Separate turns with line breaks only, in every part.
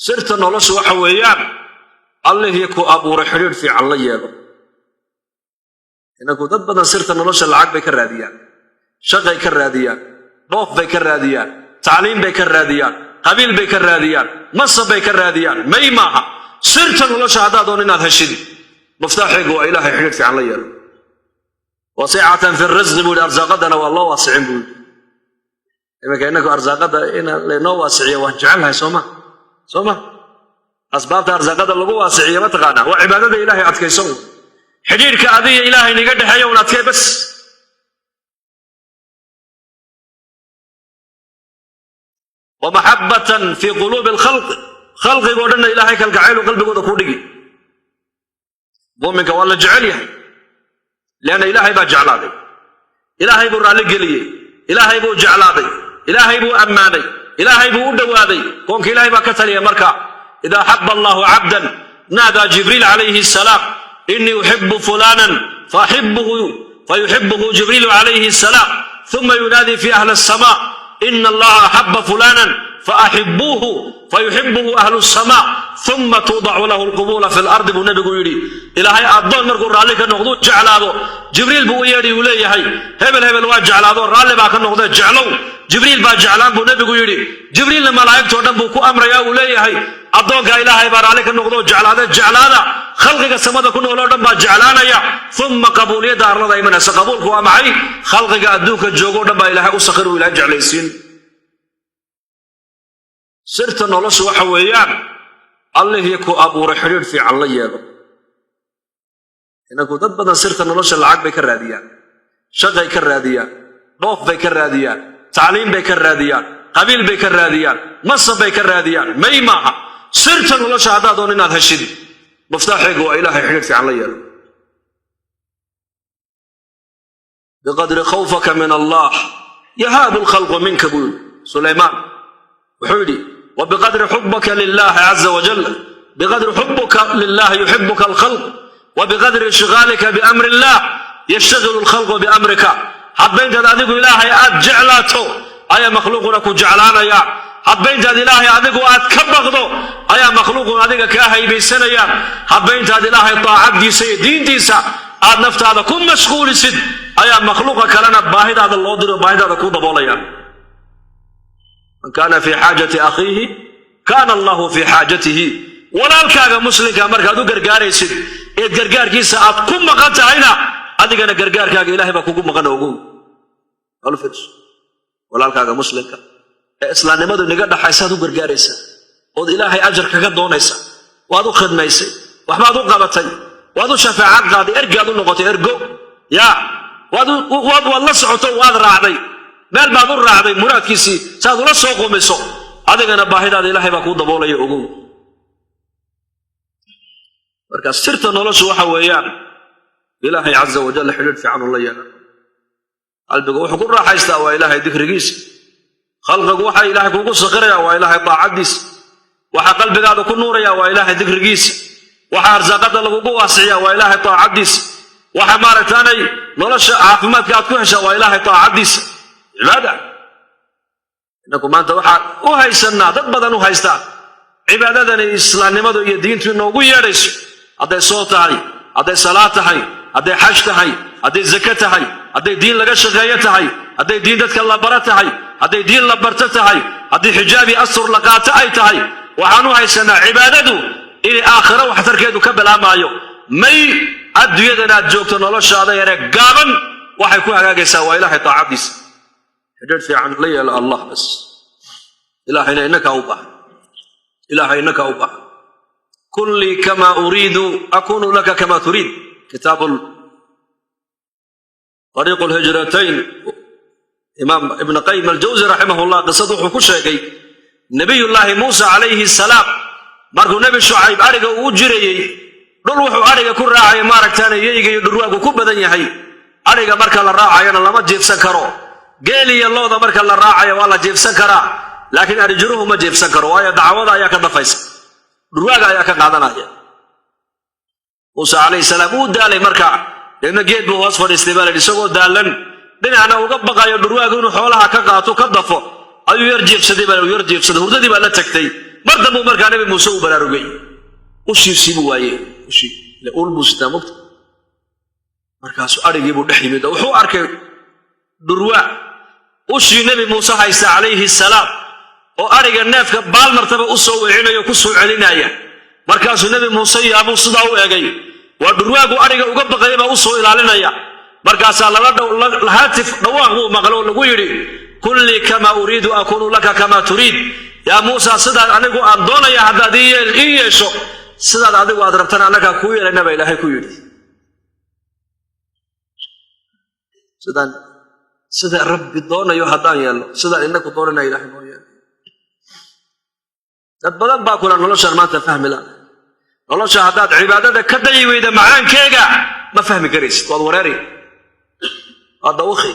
sirta noloshu waxa weeyaan allihii ku abuuray xiriir fiican la yeelo. inagu dad badan sirta nolosha lacag bay ka raadiyaan, shaqay ka raadiyaan, dhoof bay ka raadiyaan, tacliim bay ka raadiyaan, qabiil bay ka raadiyaan, masab bay ka raadiyaan. may maaha sirta nolosha haddaad doon inaad heshid muftaaxeegu waa ilaahay xiriir fiican la yeelo. wasiicatan fi risqi buu yidhi arsaaqadana waa loo waasicin buu yidhi. iminka inagu arsaaqada in laynoo waasiciyo waan jecelnahay sooma asbaabta arsaaqada lagu waasiciyo ma taqaanaa waa cibaadada ilaahay adkayso xidhiirka adiga ilaahay niga dhexeeya un adkay bas. wamaxabatan fi quluubi alkhalq khalqigoo dhanna ilaahay kalgacaylu qalbigooda kuu dhigi. muuminka waa la jecel yahay lianna ilaahay baa jeclaaday, ilaahay buu raalli geliyey, ilaahay buu jeclaaday, ilaahay buu ammaanay, ilaahay buu u dhowaaday. koonka ilaahay baa ka taliya marka idaa xaba allahu cabdan naadaa jibriil calayhi asalaam inii uxibu fulanan fayuxibuhu jibriilu calayhi asalaam uma yunaadii fi ahli asamaa ina allaha axaba fulanan faaxibuuhu fayuxibuhu ahlu asamaa uma tuudacu lahu lqubuula fi lardi buu nebigu yidhi. ilaahay addoon markuu raalli ka noqduu jeclaado jibriil buu u yeedhi uu leeyahay hebel hebel waa jeclaado raalli baa ka noqdee jeclow. jibriil baa jeclaan buu nebigu yidhi. jibriilna malaa'igtoo dhan buu ku amrayaa uu leeyahay addoonkaa ilaahay baa raalli ka noqdoo jeclaada khalqiga samada ku nool oo dhan baa jeclaanaya. uma qabuuliyadda arlada imanaysa. qabuulku waa maxay? khalqiga adduunka joogoo dhan baa ilaahay u sakhir uu ilahay jeclaysiin. sirta noloshu waxa weeyaan allihii ku abuuray xidhiir fiican la yeelo. inagu dad badan sirta nolosha lacag bay ka raadiyaan, shaqay ka raadiyaan, dhoof bay ka raadiyaan, tacliim bay ka raadiyaan, qabiil bay ka raadiyaan, masab bay ka raadiyaan. may maaha sirta nolosha haddaad doon inaad heshid muftaaxeegu waa ilaahay xidhiir fiican la yeelo. biqadri khawfaka min allah yahaabu lkhalqu minka buu yidhi sulaymaan. wuxuu yidhi وبقدر حبك لله عز وجل بقدر حبك لله يحبك الخلق وبقدر انشغالك بأمر الله يشتغل الخلق بأمرك. حبين جد أذيك إلهي أجعلاته أي مخلوق لك جعلانا يا حبين جد إلهي أذيك أتكبغضه أي مخلوق أذيك كاهي بيسنا يا حبين جد إلهي طاعت دي سيد دين ديسا أد نفت هذا كن مشغول سد أي مخلوق كلنا باهد هذا الله در باهد هذا كود بوليا. من كان في حاجة أخيه كان الله في حاجته. walaalkaaga muslimka markaad u gargaaraysid ee gargaarkiisa aad ku maqan tahayna adigana gargaarkaaga ilaahay baa kugu maqan ogow. walaalkaaga muslimka ee islaamnimadu niga dhaxaysaad u gargaaraysaa ood ilaahay ajar kaga doonaysaa. waad u khidmaysay, waxbaad u qabatay, waad u shafaacad qaaday, ergaad u noqotay ergo yaa waad la socoto waad raacday meel baad u raacday muraadkiisii saad ula soo qomayso adigana baahidaada ilaahay baa kuu daboolaya ogow. marka sirta noloshu waxa weeyaan ilaahay caza wajalla xidhiir fiican ula yeelo. qalbiga wuxuu ku raaxaystaa waa ilaahay dikrigiisa. khalqigu waxa ilaahay kugu sakhirayaa waa ilaahay daacadiisa. waxa qalbigaada ku nuuraya waa ilaahay dikrigiisa. waxa arsaaqada lagugu waasiciyaa waa ilaahay daacadiisa. waxa maaragtaanay nolosha caafimaadka aad ku heshaa waa ilaahay daacadiisa. cibaada inaku maanta waxaan u haysanaa dad badan u haystaa cibaadadani islaamnimadu iyo diintu inoogu yeedhayso. hadday soo tahay, hadday salaad tahay, hadday xaj tahay, hadday zake tahay, hadday diin laga shaqeeyo tahay, hadday diin dadka la bara tahay, hadday diin la barto tahay, haddii xijaabi astur la qaato ay tahay. waxaan u haysanaa cibaadadu inay aakhiro waxtarkeedu ka bilaabmaayo. may adduunyadan aad joogto noloshaada yare gaaban waxay ku hagaagaysaa waa ilaahay taacadiisa. xidhiir fiican la yeelo allah bas. ilaahayna innaka u baahan, ilaahay innaka u baahan. kun lii kama uriidu akunu laka kama turiid. kitaabu طريق الهجرتين imaam ibn qayyim aljawzi raximahullah qisad wuxuu ku sheegay nabiyullaahi muusa calayhi salaam markuu nebi shucayb ariga uu jirayey dhul wuxuu ariga ku raacay maaragtaan yeyga iyo dhurwaagu ku badan yahay. ariga marka la raacayana lama jiifsan karo. geel iyo looda marka la raacayo waa la jiifsan karaa laakiin arijiruhu ma jiifsan karo waayo dacwada ayaa ka dafaysa, dhurwaaga ayaa ka qaadanaya. muusa calayhi salaam uu daalay marka deedna geed buu hoos fadhiistay baa layidhi isagoo daalan dhinacna uga baqayo dhurwaagu inuu xoolaha ka qaato ka dafo ayuu yar jiifsaday hurdadii baa la tagtay. مردبو مركا نبي موسى وبراروغي وشي سيبو وايه وشي لأول موسى مكت مركاسو أريجي بودحي بيدا وحو أركي دروا وشي نبي موسى عيسى عليه السلام وأريجي النافك بالمرتبة أسو وعينا يكسو علينا مركاسو نبي موسى أبو صداو أجي ودرواغو أريجي وقبض غيبا أسو إلى علينا مركاسا الهاتف نواه مغلو لغو يري كل كما أريد أكون لك كما تريد يا موسى صدق أنكو أندونا يا حدادي إيشو صدق أنكو أدربتنا لك كوي لنبا إلهي كوي صدق ربي دونا يهدان يالله صدق إنكو دونا إلهي مويا بدن باكونا نولوشا ما تفهم لا نولوشا حداد عبادة كدي ويدا معان كيغا ما فهم كريس والوراري هذا وخي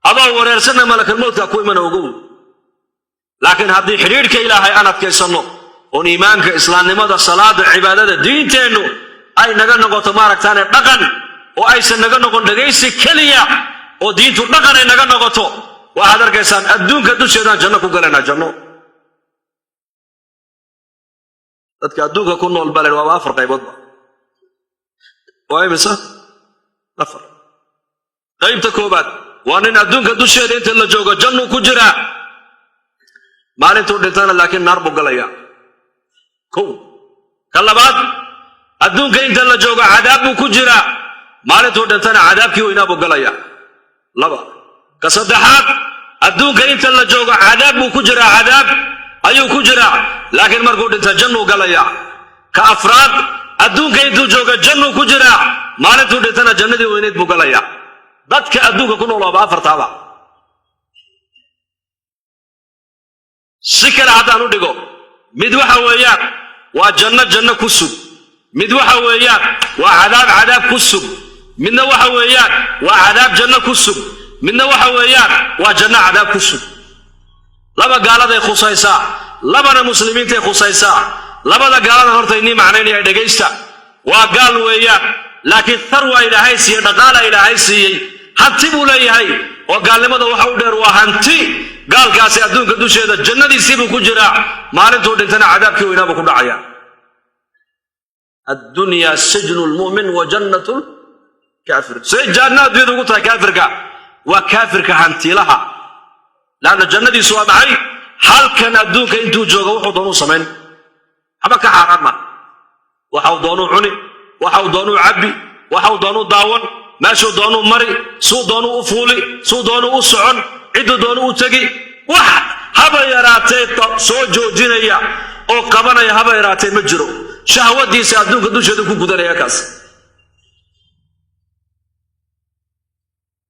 هذا ورارسنا ملك الموت كوي من وقول لكن هذه حريرك إلهي أنا بكيسنو ونيمانك إسلام لماذا الصلاة عبادة دين تينو أي نغن نغو تمارك تاني نغن وأي سن نغن نغو نغيسي كليا ودين تو نغن نغن نغو تو وهذا كيسان أدون كدو شيطان جنة كوغلنا جنة dadka adduunka ku nool bal waa afar qaybood waa imisa afar qaybta koobaad waa nin adduunka dusheeda inta la joogo jannu ku jira maalintuu dhintana laakiin naar buu galaya kow ka labaad adduunka inta la joogo cadaab buu ku jira maalintuu dhintana cadaabkii weynaa buu galaya laba ka saddexaad adduunka inta la joogo cadaab buu ku jira cadaab ayuu ku jira laakiin markuu dhinta jannu galaya ka afraad adduunka intuu jooga jannu ku jira maalintuu dhintana jannadii weyneed buu galaya dadka adduunka ku nool waa afartaaba si kale haddaan u dhigo mid waxa weeyaan waa janno ku sug mid waxa weeyaan waa cadaab ku sug midna waxa weeyaan waa cadaab janno ku sug midna waxa weeyaan waa janno cadaab ku sug laba gaaladay khusaysaa labana muslimiintay khusaysaa labada gaalada horta inii macnaynaya dhegaysta waa gaal weeyaan laakiin tharwa ilaahay siiyey dhaqaala ilaahay siiyey hanti buu leeyahay oo gaalnimada waxa u dheer waa hanti gaalkaasi adduunka dusheeda jannadiisii buu ku jiraa maalintuu dhintana cadaabkii weynaa buu ku dhacaya addunya sijnu lmu'min wa jannatu lkaafir say janna adduunyada ugu tahay kaafirka waa kaafirka hantiilaha laanna jannadiisu waa maxay halkan adduunka intuu joogo wuxuu doonuu samayn haba ka xaaraan ma waxau doonuu cuni waxau doonuu cabbi waxau doonuu daawan meeshuu doonuu mari suu doonuu u fuuli suu doonuu u socon cidduu doonuu u tegi wax haba yaraatee soo joojinaya oo qabanaya haba yaraatee ma jiro shahwadiisa adduunka dusheedu ku gudanaya kaas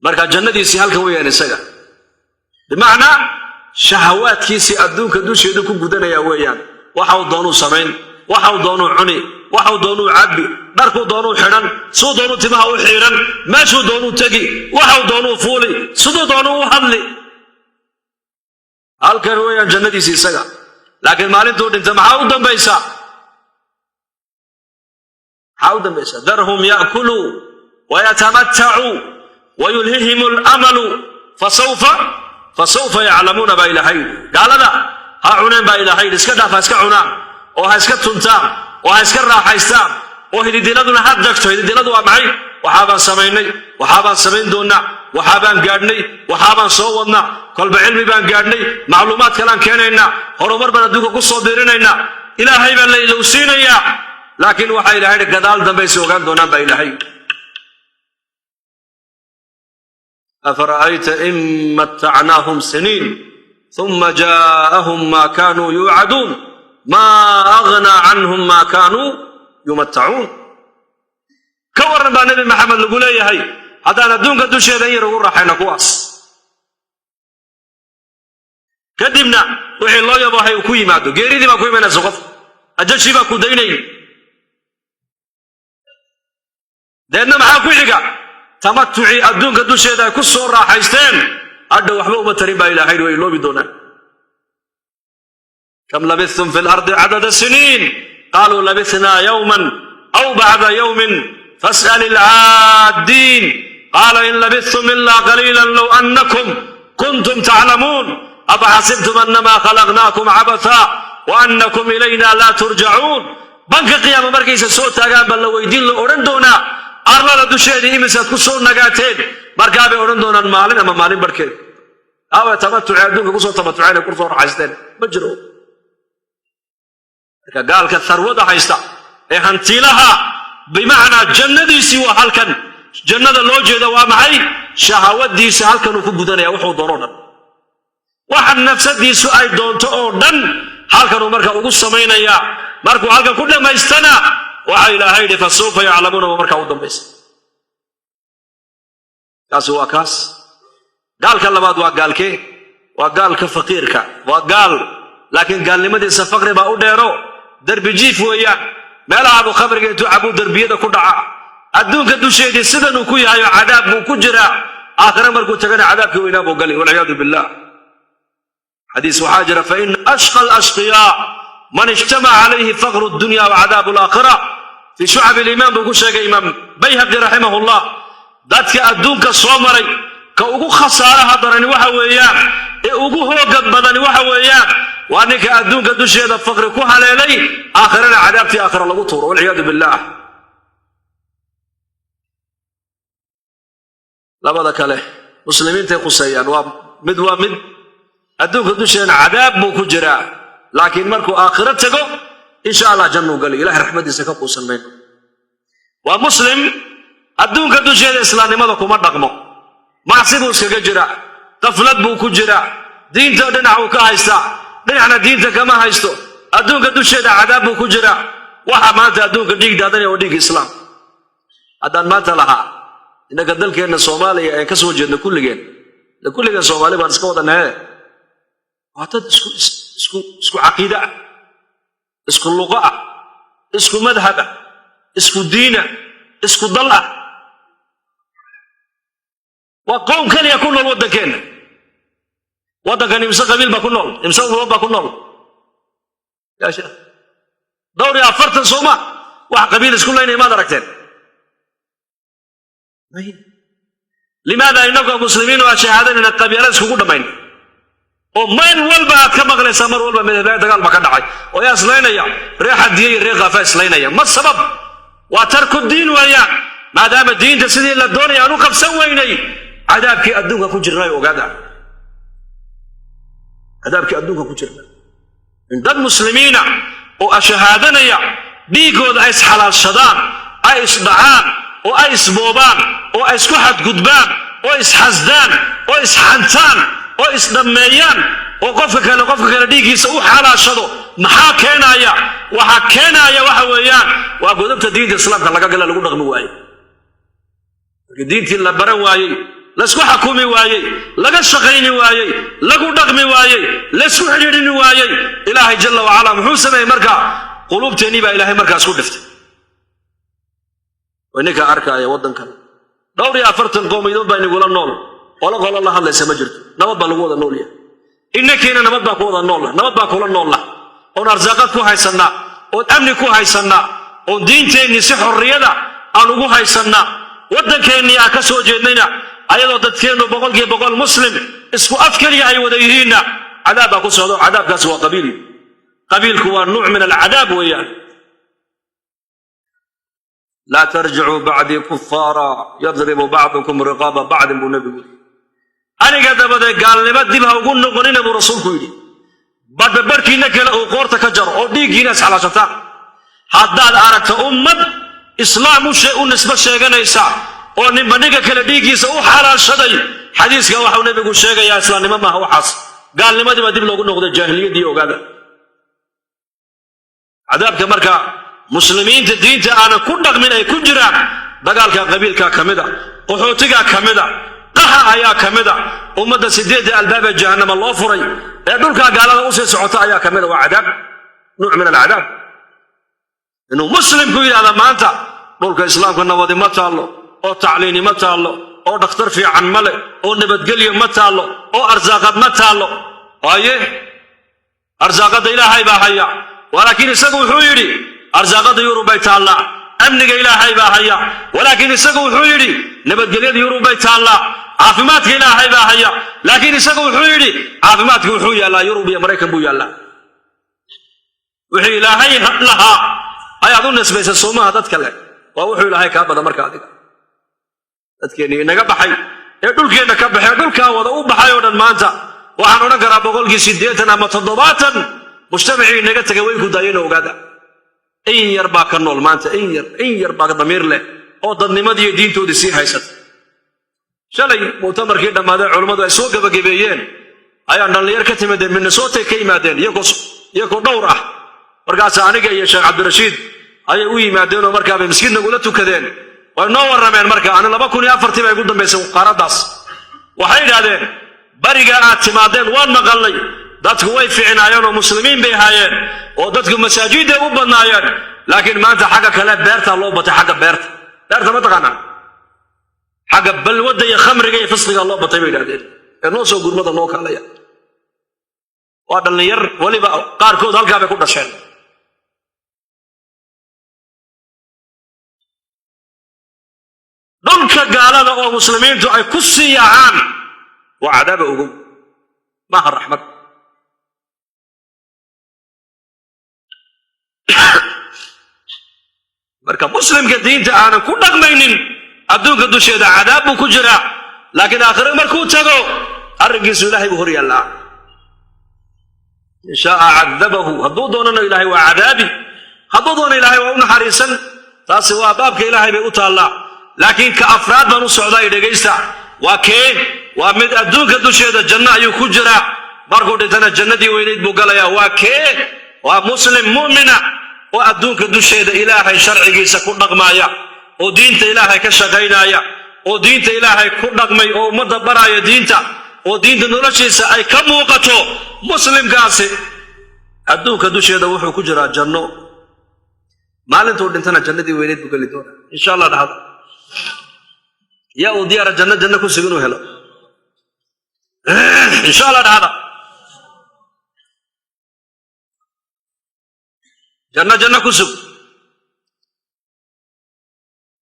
marka jannadiisii halkan weeyaan isaga bimacnaa shahawaadkiisii adduunka dusheedu ku gudanaya weeyaan waxau doonuu samayn waxau doonuu cuni waxau doonuu cabbi dharkuu doonuu xidhan suu doonuu timaha u xiidhan meeshuu doonuu tegi waxau doonuu fuuli siduu doonuu u hadli halkan weeyaan jannadiisii isaga laakiin maalintuu dhinta maxaa u dambaysa darhum ya'kuluu wayatamattacuu wayulhihim alamalu fasawfa yaclamuuna baa ilaahay gaalada ha cuneen baa ilaahay iska dhaaf ha iska cunaan oo ha iska tuntaan oo ha iska raaxaystaan oo hididiladuna ha degto hididiladu waa maxay waxaabaan samaynay waxaabaan samayn doonnaa waxaabaan gaadhnay waxaabaan soo wadnaa kolba cilmi baan gaadhnay macluumaad kalaan keenaynaa horumar baan adduunka ku soo biirinaynaa ilaahay baan la ilowsiinayaa laakiin waxaa ilaahay gadaal dambaysi ogaan doonaan baa ilaahay أفرأيت إن متعناهم سنين ثم جاءهم ما كانوا يوعدون ما أغنى عنهم ما كانوا يمتعون كورن با نبي محمد لقول هي هذا ندونك دوشي ذي رغور رحينا كواس كدبنا وحي الله يباهي وكوي مادو غيري دي ما كوي منا سقف أجل شيبا كوديني دينا محا كوي حقا تمتعي أدونك دوشي ذي كسور راحيستين أدو وحبه ومترين با إلهي وإلو بدونا كم لبثتم في الأرض عدد السنين قالوا لبثنا يوما أو بعد يوم فاسأل العادين قال إن لبثتم إلا قليلا لو أنكم كنتم تعلمون أفحسبتم أنما خلقناكم عبثا وأنكم إلينا لا ترجعون بنك قيامة مركز الصوت تاقان بل لو يدين لأورندونا أرلا لدوشيدي إمسا كسور نقاتين مركابي أورندونا المالين أما مالين بركين أو يتمتع عندهم كسور تمتعين كرصور حاجتين مجروا قال كالثروة حيستا هانتي لها بمعنى جنة دي سوى هالكن جنة اللوجه ده ومعي شهوات دي سهالكن وكو دنيا وحو ضرونا waxan nafsadiisu ay doonto oo dhan halkan uu markaa ugu sameeynaya markuu halkan ku dhameystana waxa ilaahay dhif soofa yaclamuna markaa u dambaysa kaas waa kaas gaalka labaad waa gaalkee waa gaalka faqiirka waa gaal laakiin gaalnimadiisa faqri baa u dheero darbi jiif weeyaan meelaha abu khabriga intuu abu darbiyada ku dhaca adduunka dusheedii sidan uu ku yahay cadaab buu ku jira aakhira markuu tagana cadaabkii weynaa buu galay wal iyad billah حديث وحاجر فإن أشقى الأشقياء من اجتمع عليه فقر الدنيا وعذاب الآخرة في شعب الإمام بقول شيء إمام بيهقي رحمه الله ذاتك أدونك الصومري كأوغو خسارة هضرني وحويان أوغو هو قد بدني وحويان وأنك أدونك دوشي هذا الفقر كوها ليلي آخرنا عذابتي آخر الله طور والعياذ بالله لا بدك له مسلمين تقصيان ومد adduunka dusheena cadaab buu ku jiraa laakiin markuu aakhira tago insha Allah jannu gali ilaahay raxmadiisa ka quusan mayno waa muslim adduunka dusheeda islaamnimada kuma dhaqmo macsibu iskaga jira qaflad buu ku jira diinta dhinac uu ka haysta dhinacna diinta kama haysto adduunka dusheeda cadaab buu ku jira waxa maanta adduunka dhiig daadanaya oo dhiig islaam haddaan maanta lahaa innaga dalkeena Soomaaliya ee ka soo jeedna kulligeen Soomaali baan iska wadanahay وهذا اسكو عقيدة اسكو اللغة اسكو مذهب اسكو دين اسكو ضلع وقوم كان يكون الوضع كان وضع كان يمسك قبيل بكونول يمسك الوضع بكونول يا شيخ دوري أفرت الصومة واحد قبيل اسكو لين ما دركتين لماذا إنكم مسلمين وشهادين أن القبيلة اسكو كل بين ومن والبا كما قال سمر والبا من هذا دغال ما كدحاي ويا اسلينيا ريح دي ريق قفا اسلينيا ما السبب وترك الدين ويا ما دام الدين سيدي لا دوني انو قبسن ويني عذابك ادونك ku jirnay ogaada عذابك ادونك ku jirnay in dad muslimiina oo ashhaadanaya dhiigooda ay xalaashadaan ay isdacaan oo ay isboobaan oo ay isku xad gudbaan oo isxasdaan oo isxantaan oo isdhameeyaan oo qofka kale dhiigiisa u xalaashado maxaa keenaya waxa weeyaan waa godobta diinta islaamka laga gala lagu dhaqmi waayo diintii la baran waayay la isku xukumi waayay laga shaqayni waayay lagu dhaqmi waayay la isku xiriirin waayay ilaahay jalla wa ala muxuu sameeyay marka qulubteeni baa ilaahay markaas ku dhiftay wanaka arkaya wadankan dhowr iyo 40 qowmiyadood baa inagula nool wala qolo la hadlaysa ma jirto nabad baa lagu wada nool yahay innakeena nabad baa ku wada nool nabad baa kula nool oo arsaaqad ku haysana oo amni ku haysana oo diinteeni si xorriyada aan ugu haysana wadankeeni aan ka soo jeednayna ayadoo dadkeenu 100% muslim isku afkariya ay wada yihiina cadaab ku socdo cadaabkaas waa qabiilku waa nooc min al-cadaab weeyaan لا ترجعوا بعدي كفارا يضرب بعضكم رقاب بعض بالنبي أنا قد بدأ قال لي بدي بها وقول نقولين أبو رسول كويلي بدأ بركي نكلا أو قورتك جر أو ديجي ناس على شتاء هذا أردت أمة إسلام شيء نسبة شيء جنيسا أو نبنيك كلا ديجي سو حلال شدي حديث قال حنا بيقول شيء يا إسلام ما هو حاس قال لي ما دي بدي بها نقول الجاهلية دي وقاعدة عذاب كمركا مسلمين الدين أنا كل من أي كجرا دجال قبيل كمدا قحوتك كمدا قها أيا كمدا أمة سديد الباب جهنم الله فري يدولك قال له أوسي سعوتا أيا كمدا وعذاب نوع من العذاب إنه مسلم كويل هذا ما أنت دولك إسلام كنا وذي ما تعلو أو تعليني ما تعلو أو دكتور في عن ملك أو نبت قلي ما تعلو أو أرزاقات ما تعلو أيه أرزاقات إلهي باهيا ولكن يسقوا حويري أرزاقات يورو بيت الله أمنك إلهي باهيا ولكن يسقوا حويري نبت قلي يورو بيت الله عافماتك إلهي باهيا لكن يسقوا حويري عافماتك وحويا لا يورو بي أمريكا بويا الله وحي إلهي لها أي أظن نسبة الصومها تتكلم ووحي إلهي كابدا مركا ديك تتكيني إنك بحي يقول كي إنك بحي يقول كاوضا وبحي ودن مانتا وحنو نقرأ بقولك سيديتنا متضباطا مجتمعين إنك تقويكو داينو وقادا إن يربا كنول مانتا إن يربا ضمير له أو ضدنمدي دينتو دي سي هايست شالي مؤتمر كده ما ده علماء ده سوق بجيبين أيان دلير كتير من صوته كي مادين يكو دورة مركز عنيك يا شيخ عبد الرشيد أي وي مادين ومركب مسكين نقولته كذين ونور رمين مركب أنا لما كوني أفرتي ما يقول دم بيسوق قارداس وحيد هذين برجع اعتمادين وانا قال لي دتك ويفي عنايان ومسلمين بهايين ودتك مساجد وبنايان لكن ما أنت حاجة كلام بيرت الله بتحاجة بيرت ما تقنا حاجة بل ودي خمر جاي فصل الله بطيبين هذين الناس يقول ماذا نوك عليا وهذا اللي ير ولي بقى قاركود هالك بيكون دشان دونك قال له مسلمين تو أي كسي يا عام وعذاب أقوم ما الرحمة مركب مسلم كدين تعانى كل دقمين أدوك دوشي هذا عذاب وكجرا لكن آخر مركو تغو أرقص إلهي بهري الله إن شاء عذبه هدو دوننا إلهي وعذابي هدو دون إلهي وأون حريصا تاسوا بابك إلهي بأوتا الله لكن كأفراد بنو السعودية دقيستا وكي ومد أدوك دوشي هذا جنة يكجرا مركو ديتنا جنة وينيد بقاليا وكي ومسلم مؤمنة وأدوك دوشي هذا إلهي شرعي سكون نغمايا ودينت إلهي كشغينايا ودينت إلهي كنغمي أو مدبرايا دينتا ودينت نرشيسا أي كم وقتو مسلم قاسي أدوك دوشي هذا وحو كجرا جنو مالن تقول انتنا جنة دي وينيد بقالي دورا إن شاء الله هذا يا وديار جنة كو سيقنو هلا إن شاء الله هذا جنة كو سيقنو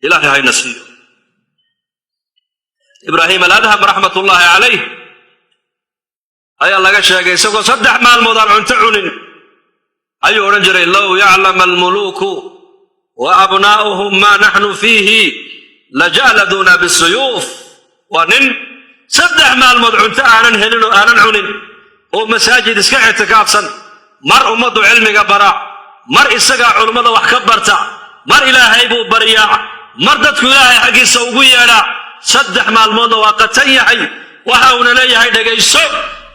إلهي هاي نسيه إبراهيم الأدهم رحمة الله عليه أي الله قشاق يسوق صدح مال مضار عنتعن أي رجل لو يعلم الملوك وأبناؤهم ما نحن فيه لجالدونا بالسيوف ونن صدح مال مضار عنتعن هلن عنن ومساجد اسكع اعتكافا مر أمضو علمي قبرا مر إسقع علمضو وحكبرتا مر إلهي بو بريا مردتك إلهي حقي سوقيا صدح مع الموضوع وقتيحي وحاونا ليهي دقيسو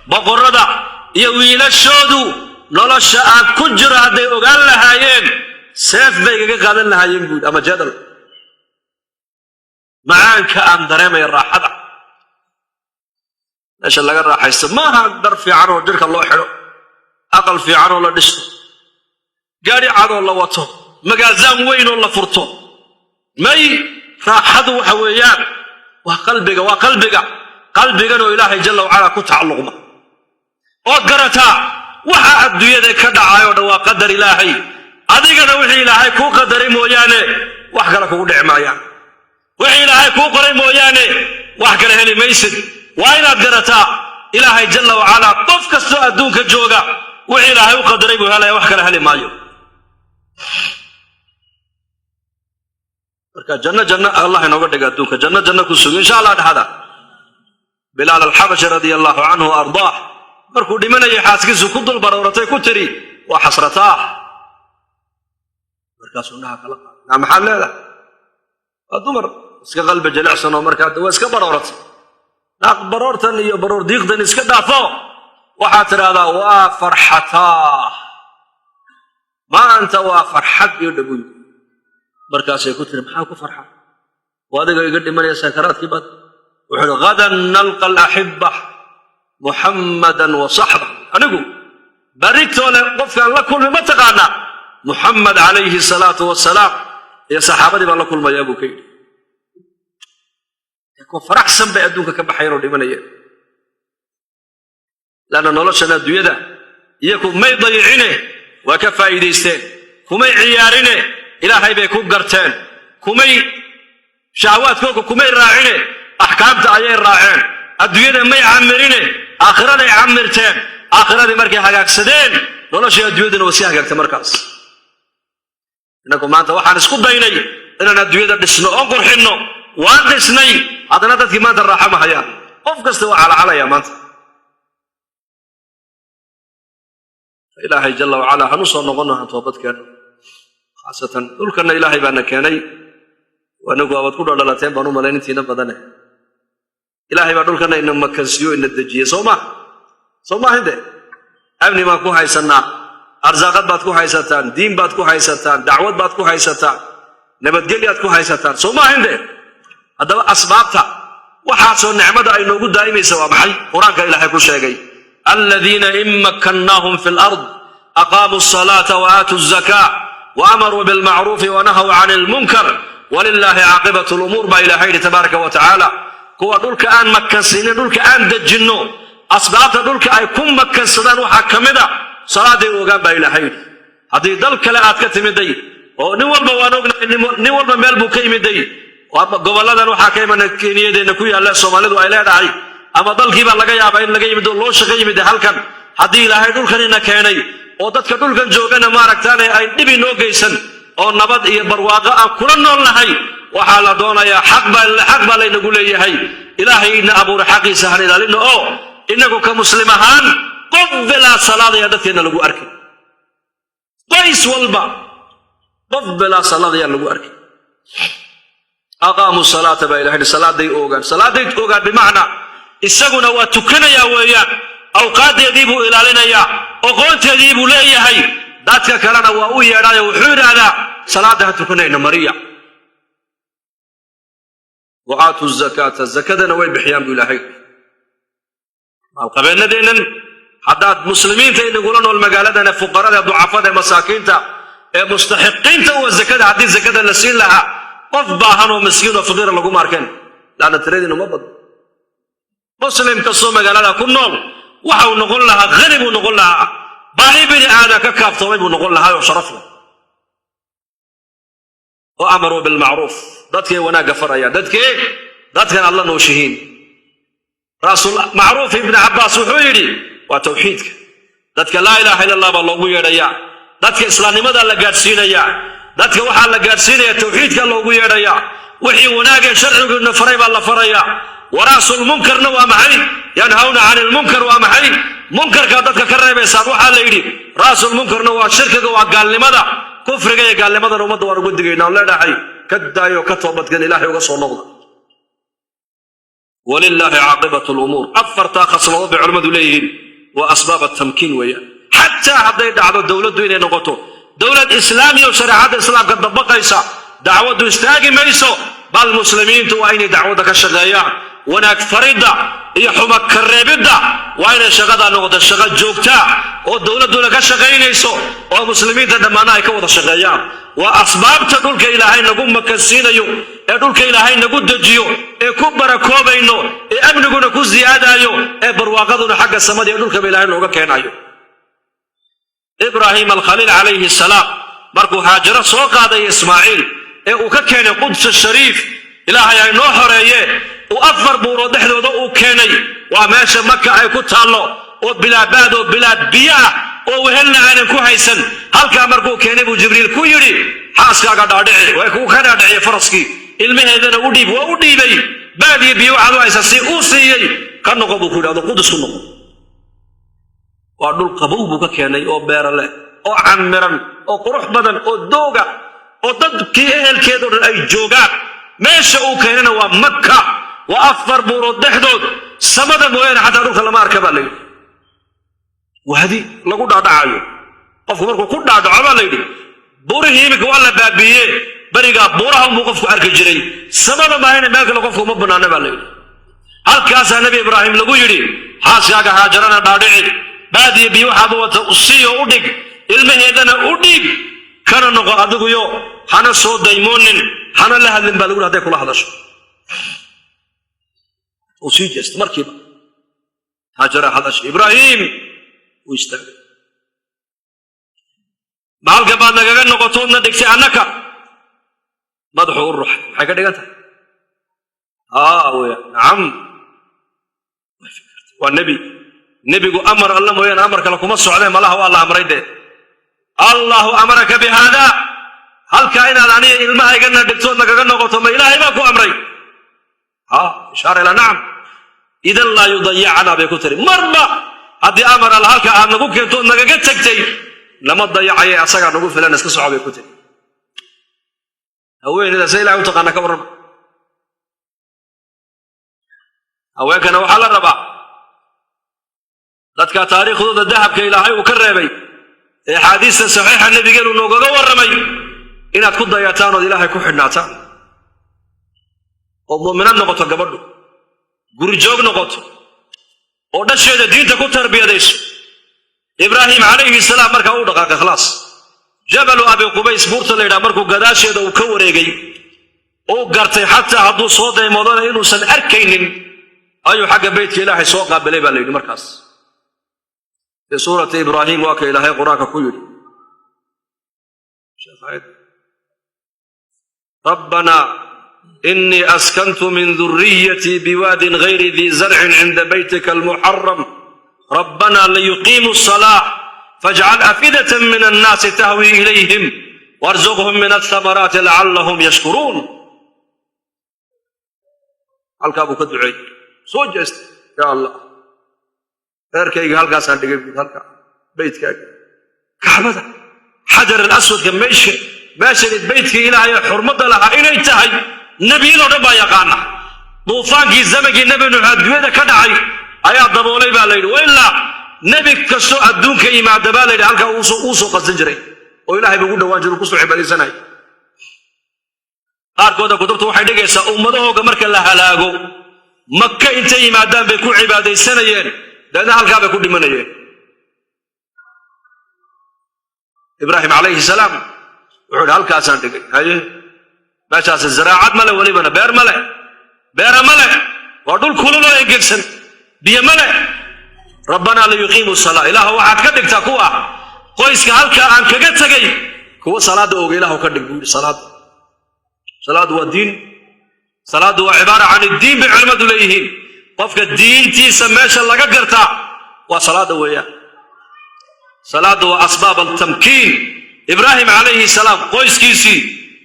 بقرده يويل الشودو نولش آن كجر هدي وقال لهايين سيف بيقى قادل لهايين بود أما جدل معان كأن دريمي الراحة ليش اللي قال راح يستم ما هقدر في عنه ودرك الله حلو أقل في عنه ولا دشت قاري عنه الله وطه مقازام وين الله فرطه ماي راحة وحويان وقلبك إنه إلهي جل وعلا كتعلق ما وقرتا وحا الدنيا ذي كدعاي ودوا قدر إلهي أديقنا وحي إلهي كو قدر موياني وحكا لكو دعمايا وحي إلهي كو قدر موياني وحكا لهني ميسد وإن أقرتا إلهي جل وعلا طفك السؤال دونك الجوغا وحي إلهي وقدر موياني وحكا لهني مايو جنة الله ينوغر دقاتوك جنة كسوك إن شاء الله هذا بلال الحبش رضي الله عنه وأرضاه مركو دمنا يحاسك سكود البرورتي كتري وحسرتاه مركا سنها خلق نعم حال هذا الدمر اسك قلب جلع سنة ومركا دواسك برورت ناق برورتن يا برور ديقدن اسك دافو وحاتر هذا وفرحتاه ما أنت وفرحت يدبوي مركاسي كتر محاكو فرحة وهذا يقدم من سكرات كبد وحنا غدا نلقى الأحبة محمدا وصحبه أنا أقول بريت ولا قف الله كل ما تقانا محمد عليه الصلاة والسلام يا صحابتي بالله كل ما يابو كي يكون فرح سن بأدوك كبحير ودمنية لأن نلاشنا الدنيا يكون ما يضيعينه وكفى يديستين كما يعيارينه إلهي بيكون قرتين كمي شهوات كوكو كمي راعيني أحكامت أيين راعين الدنيا ما يعمريني آخرة يعمرتين آخرة مركي حقاك سدين noloshii adduunyadana waa sii hagaagta markaas inagu maanta waxaan isku daynay inaan adduunyada dhisno oo qurxinno waan dhisnay haddana dadkii maanta raaxa ma hayaan qof kasta waa calacalaya maanta ilaahay jalla wacala hanu soo noqonno han toobadkeena khaasatan dhulkana ilaahay baana keenay wanagu aad ku dhalateen baan u maleynintiina badane ilaahay baa dhulkana ina makansiyo ina dejiye soo ma hinde amni ma ku haysanaa arzaaqad baad ku haysataan diin baad ku haysataan dacwad baad ku haysataan nabadgelyaad ku haysataan soo ma hinde haddaba asbaabta waxaasoo nicmada ay noogu daa'imaysa waa maxay qur-aanka ilaahay ku sheegay aladiina in makkannahum fi lard aqaamuu asalaata wa aatuu azakaa wa amaruu bilmacruufi wa nahaw cani lmunkar walilaahi caaqibatu lumuur baa ilaahay yidhi tabaaraka wa tacaala kuwa dhulka aan makansiinin dhulka aan dejinno asbaabta dhulka ay ku makansadaan waxaa ka mid a salaaday ogaan baa ilaahay yidhi haddii dal kale aad ka timiday oo nin walba waan ognahay nin walba meel buu ka yimiday gobolladan waxaa ka imana keniyadeenna ku yaalla soomaalidu ay leedahay ama dalkiibaa laga yaabaa in laga yimid oo loo shaqo yimid halkan haddii ilaahay dhulkanina keenay oo dadka dhulkan joogana maaragtaane ay dhibi noo geysan oo nabad iyo barwaaqo aan kula nool nahay waxaa la doonayaa xaq baa laynagu leeyahay ilaahayna abuura xaqiisa han ilaalino oo inagu ka muslim ahaan qof bilaa salaadaya dadkeenna lagu arkay qoys walba qof bilaa salaadaya lagu arkay aqaamuu salaata baa ilahay salaaday oogaan bimacnaa isaguna waa tukanayaa weeyaan awqaadeedii buu ilaalinayaa oqoonteedii buu leeyahay dadka kalena waa u yeedhaayo wuxuu yidhaahdaa salaada ha tukanayna mariya wa aatuu zakaata zakadana way bixiyaan buu ilaahay maalqabeennadeennan haddaad muslimiinta inagula nool magaaladana fuqarada ducafada masaakiinta ee mustaxiqiinta uwa zakada haddii zakada la siin lahaa qof baahan oo miskiin oo faqiira laguma arkeen laana tiradiinu ma badno muslim kastoo magaalada ku nool waxau noqon lahaa hani buu noqon lahaa baahi bini aadan ka kaaftoomay buu noqon lahaa oo sharaf leh wa amaruu bilmacruuf dadkay wanaagga farayaan dadkan alla nooshihiin rasuul macruuf ibn cabbaas wuxuu yidhi waa tawxiidka dadka laa ilaaha illa allah baa loogu yeedhayaa dadka islaamnimada la gaadhsiinayaa dadka waxaa la gaadhsiinaya tawxiidka loogu yeedhayaa wixii wanaagee sharciguna faray baa la farayaa waraasul munkarna waa maxay yanhawna cani lmunkar waa maxay munkarkaa dadka ka reebaysaan waxaa la yidhi raasul munkarna waa shirkiga waa gaalnimada kufriga iyo gaalnimadana ummadda waan uga digaynaa on leedhahay ka daayo ka toobadgan ilaahay uga soo noqda walilaahi caaqibatu lumuur afartaa khasladood bay culimmadu leeyihiin waa asbaab atamkiin weeyaan xataa hadday dhacdo dowladdu inay noqoto dowlad islaamiya oo shareecadda islaamka dabaqaysa dacwaddu istaagi mayso bal muslimiintu waa inay dacwadda ka shaqeeyaan wanaag faridda iyo xuma ka reebidda waa inay shaqadaa noqoto shaqo joogtaa oo dowladduna ka shaqaynayso oo muslimiinta dhammaana ay ka wada shaqeeyaan waa asbaabta dhulka ilaahay nagu makansiinayo ee dhulka ilaahay nagu dejiyo ee ku barakoobayno ee amniguna ku siyaadaayo ee barwaaqaduna xagga samada ee dhulkaba ilaahay nooga keenayo ibraahim alkhaliil calayhi salaam markuu haajaro soo qaaday ismaaciil ee uu ka keenay quds shariif ilaahay ay noo xoreeye uu 4 buurood dhexdooda uu keenay waa meesha maka ay ku taallo oo bilaabaad oo bilaad biyo ah oo wehelna aanan ku haysan halkaa markuu keenay buu jibriil ku yidhi xaaskaaga dhaadhici way kuu ka dhaadhiciye faraskii ilmaheedana u dhiib waa u dhiibay baad iyo biyo waxaad u haysa si uu siiyey ka noqo buu ku yidhahdo qudus ku noqo waa dhul qabow buu ka keenay oo beera leh oo camiran oo qurux badan oo dooga oo dadkii ehelkeedoo dhan ay joogaan meesha uu keenana waa makka waa 4 buurood dhexdood samada mooyaane xataa dhulka lama arka baa layidhi wahdi lagu dhaadhacayo qofku markuu ku dhaadhaco baa layidhi buurihii iminka waa la baabiiye berigaa buuraha unbuu qofku arki jiray samada maahayna meel kale qofku uma bannaana baa layidhi halkaasaa nebi ibraahim lagu yidhi xaaskaaga haajarana dhaadhici baadiyo biyo waxaad wata usiiyo u dhig ilmaheedana u dhiib kana noqo adiguyo hana soo daymoonin hana la hadlin baa lagu yidhi hadday kula hadasho uu sii jeesta markiiba haajara hadasha ibraahim uu istaagay maalka baad nagaga noqotoodna dhigtay annaka madaxuu u ruxay maxay ka dhigan tahay weya nacam waa nebi nebigu amar alla mooyaan amar kale kuma socdeen malaha waa la amray dee allahu amaraka bihada halkaa inaad aniga ilmahaygana dhigtood nagaga noqoto ma ilaahay baa ku amray ha ishaara ila nacam idan laa yudayacana bay ku tiri marba haddii amar alla halka aad nagu keentood nagaga tagtay lama dayacaye asagaa nagu filan iska soco bay ku tiri haweeneyda se ilahay u taqaana ka warrama haweenkana waxaa la rabaa dadka taariikhdooda dahabka ilaahay uu ka reebay ee axaadiista saxiixa nebigeenu noogaga warramay inaad ku dayataan ood ilaahay ku xidhnaataan oo mu'minad noqoto gabadhu gurijoog noqoto oo dhasheeda diinta ku tarbiyadayso ibraahim calayhi salaam markaa uu dhaqaaqay khalaas jabalu abi qubays buurta la yidhaha markuu gadaasheeda uu ka wareegay uu gartay xataa hadduu soo daymoodana inuusan arkaynin ayuu xagga beytka ilaahay soo qaabilay baa la yidhi markaas في سورة إبراهيم واك إلهي قرآن كيل ربنا إني أسكنت من ذريتي بواد غير ذي زرع عند بيتك المحرم ربنا ليقيموا الصلاة فاجعل أفئدة من الناس تهوي إليهم وارزقهم من الثمرات لعلهم يشكرون الكابو كدعي سوجست يا الله reerkayga halkaasaan dhigay buud halka beydkaaga kacbada xajar alaswadka meeshayd beydkii ilaahay xurmada lahaa inay tahay nebiyadoo dhan baa yaqaana duufaankii zamankii nebi nuux adduunyada ka dhacay ayaa daboolay baa layidhi wailaa nebi kastoo adduunka yimaada baa layidhi halkaa uu soo qasan jiray oo ilaahay buu ugu dhowaan jiray kusoo cibaadaysanaya qaarkooda kutubta waxay dhigaysaa ummadahooga marka la halaago maka intay yimaadaan bay ku cibaadaysanayeen daedna halkaa bay ku dhimanayeen ibraahim calayhi salaam wuxuu idhi halkaasaan dhigay haye meeshaas zaraacad male welibana beer male beera male waa dhul kululoo engegsan biyo male rabbanaa liyuqiimu salaa ilaahu waxaad ka dhigtaa kuwa qoyska halkaa aan kaga tegay kuwa salaadda ooga ilaahu ka dhig buu yidhi salaaddu waa diin salaaddu waa cibaara can iddiin bay culimmadu leeyihiin qofka diintiisa meesha laga gartaa waa salaada weeyaan salaada waa asbaab altamkiin ibraahim calayhi salaam qoyskiisii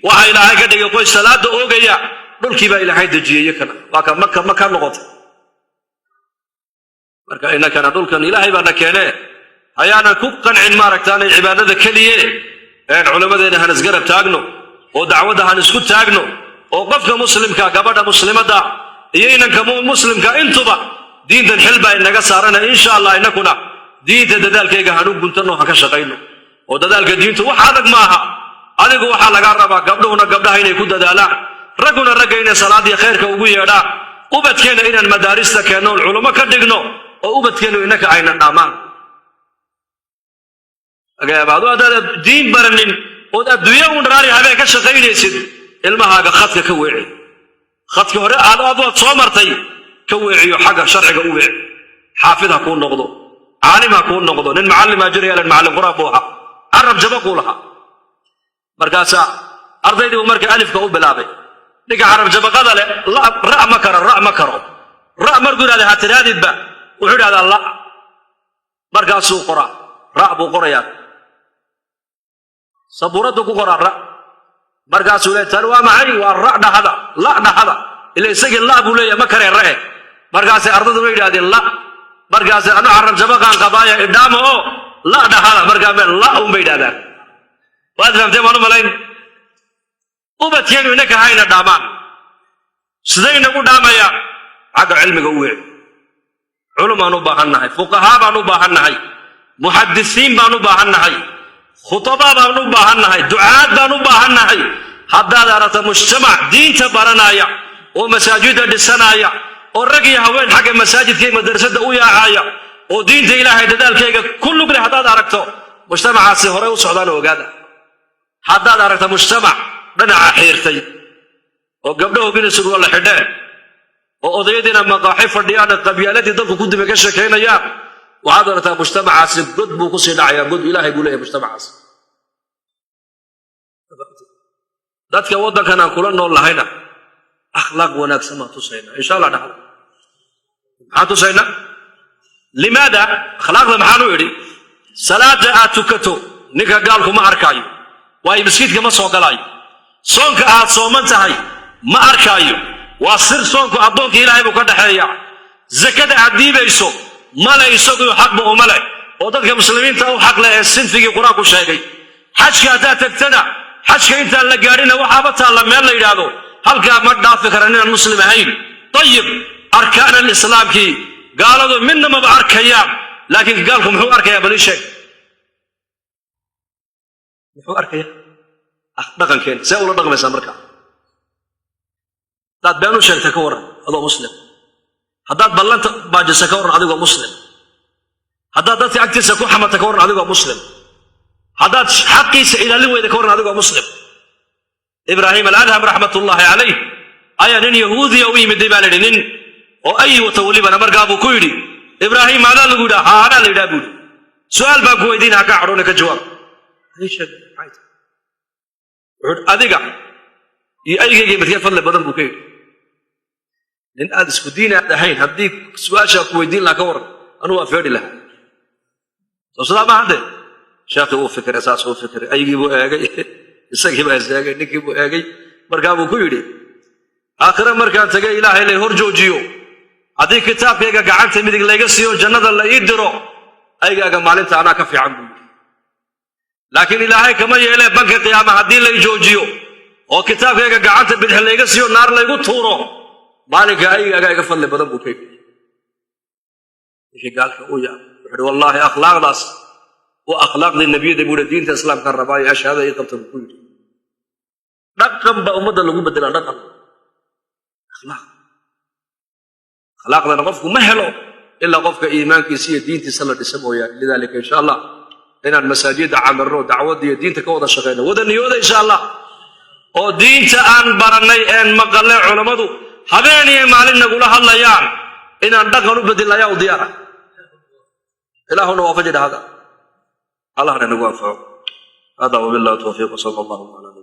waxa ilaahay ka dhigay qoys salaada oogaya dhulkii baa ilaahay dejiyey kana waa ka maka noqotay marka inakana dhulkan ilaahay baana keenee ayaanan ku qancin maaragtaanay cibaadada keliye een culimmadeena han isgarab taagno oo dacwadda han isku taagno oo qofka muslimka gabadha muslimadda iyo inanka muslimka intuba diintan xil baa inaga saarana insha allah inakuna diinta dadaalkayga hanu guntano ha ka shaqayno oo dadaalka diintu wax adag maaha adigu waxaa laga rabaa gabdhuhuna gabdhaha inay ku dadaalaan ragguna ragga inay salaadii khayrka ugu yeedhaan ubadkeena inaan madaarista keenno culummo ka dhigno oo ubadkeenu inaka aynan dhaamaan agayabaadu haddaad diin baranin ood adduunya un raali habeen ka shaqaynaysid ilmahaaga khadka ka weeci khadkii hore aad soo martay ka weeciyo xagga sharciga u weeci xaafid ha kuu noqdo caalim ha kuu noqdo nin macallimaa jirayaalan macallin quraan buu ahaa carab jaba kuu lahaa markaasaa ardaydii buu marka alifka u bilaabay ninka carab jabaqada leh ra' ma karo ra' markuu yidhahda ha tiraadidba wuxuu idhahdaa la markaasuu qoraa ra' buu qorayaa sabuuraddu ku qoraa ra' markaasuu leey tani waa maxay waa ra' dhahada la dhahada ila isagii la buu leeyahay ma kareen ra'e markaasay ardaduna yidhahdeen la markaasay anu carab jabaqaan qabaaya idhaama oo la dhahada markaa meel la unbay yidhahdaan waad fahamtee waan u malayn ubadkeenu inaka hayna dhaamaan siday nagu dhaamayaan xagga cilmiga u weeci culum baan u baahan nahay fuqahaa baan u baahan nahay muxadisiin baan u baahan nahay khutabaa baan u baahan nahay ducaad baan u baahan nahay haddaad aragta mujtamac diinta baranaya oo masaajida dhisanaya oo rag iyo haween xagga masaajidka iyo madrasada u yaacaya oo diinta ilaahay dadaalkayga ku lug leh haddaad aragto mujtamacaasi horey u socdaan ogaada haddaad aragta mujtamac dhinaca xiirtay oo gabdhahu binasuga la xidheen oo odayadiina maqaaxi fadhiyaan qabyaaladii dadku ku dime ka sheekaynayaan waxaad aragtaa mujtamacaasi god buu ku sii dhacayaa god ilaahay buu leeyahay mujtamacaasi dadka waddankan aan kula nool lahayna akhlaaq wanaagsan baan tusaynaa insha allah dhaxla maxaan tusaynaa لماذا؟ أخلاق محانو يري صلاة آتوكتو نكا قالكو ما أركايو واي مسكيتك ما سوقلاي صونك آت صومنتهاي ما أركايو وصير صونك أدونك إلهي بكدحيا زكاة عديبيسو ما لا يسوق حق بأمله ودك مسلمين تاو حق له السن في قراءة الشيء حجك أتى تقتنع حجك أنت اللي قارينا وحابتها لما يلا يرادو هل قام مدى فكرنا المسلم هين طيب أركان الإسلام كي قالوا منا ما بأركيا لكن قالكم هو أركيا بلي شيء هو أركيا دقن كين سأقول دقن ما سامركا لا تبانو شيء تكور هذا مسلم هذا بلنت باج سكور هذا مسلم هذا دتي أكتر سكور حمد تكور هذا مسلم هذا حقي إلى اللي يذكرنا هذا مسلم إبراهيم الأدهم رحمة الله عليه أيا نين يهودي أو يمد بالدين أو أي وتولي بنا مرقابو كويري إبراهيم هذا اللي يقوله هذا اللي يقوله سؤال بقول دين هكا عرونك جواب ليش عايز أديك أي شيء مثير فضل بدن بوكي لأن أدرس كدين الحين هديك سؤال شاكو دين لا كور أنا وافر له تصلا ما عنده شاكو هو فكر أساس هو فكر أي جيبو أجي السكيب أزاج نكيبو أجي مرقابو كويري آخر مركان تجي إلهي له هرجو جيو هذه كتاب يجا قعدت مديك ليجسيو جنة الله يدرو أي جا مالين أنا كفي عنه لكن إلهي كما يله بنك قيامة هذه اللي يجوجيو أو كتاب يجا قعدت بدها ليجسيو نار اللي يقطورو مالك أي جا يقفل لبدن بوكي إيش قال كويا والله أخلاق ناس وأخلاق النبي دبور الدين تسلم كالرباي أشهد يقبل بكل رقم بأمد اللي هو بدل رقم أخلاق لنا قفك مهلو إلا قفك إيمان كيسية دين تسلل تسمويا لذلك إن شاء الله إن المساجد عمرنا دعوة دي دين تكوضا شغينا وذا نيوذا إن شاء الله ودين تأن برني أن مقلع علماء هذين مالين نقولها الله يعني إن أندقنا بدل الله يوضيانا إلهنا وفجد هذا الله نوافع هذا وبالله التوفيق صلى الله عليه وسلم